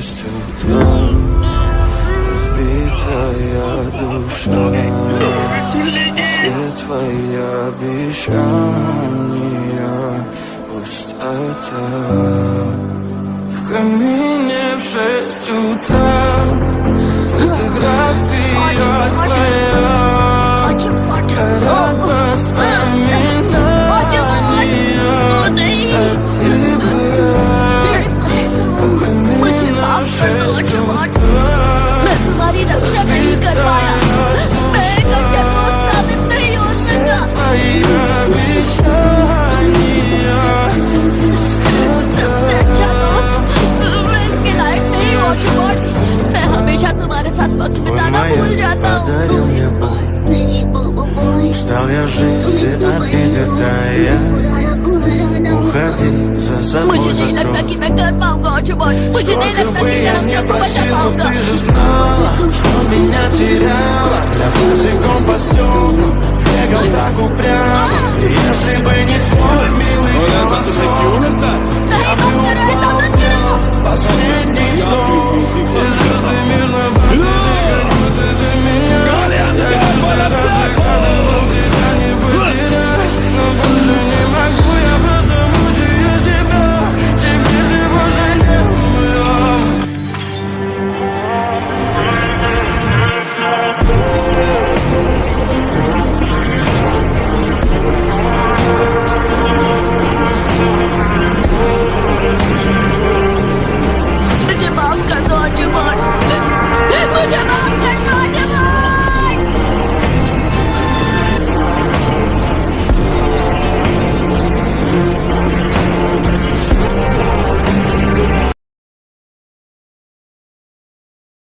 6 утра. Разбитая душа, все твои обещания, пустота. В камине в 6 утра, фотография твоя, рад воспоминания от тебя. मुझे माफ कर दो अजमान, मैं तुम्हारी रक्षा नहीं कर पाया, मैं एक अच्छा दोस्त साबित नहीं हो सका। सबसे अच्छा दोस्त मैं इसके लायक नहीं हूँ अजमान, मैं हमेशा तुम्हारे साथ वक्त बिताना भूल जाता हूँ। Стал я жить, все обиды тая. Уходи за собой, मुझे नहीं लगता कि मैं कर पाऊंगा अजमान, मुझे नहीं लगता कि मैं हम सबको बचा पाऊंगा। Ты же знала, что меня теряла. Я босиком по стеклу бегал так упрямо. И если бы не твой милый голос,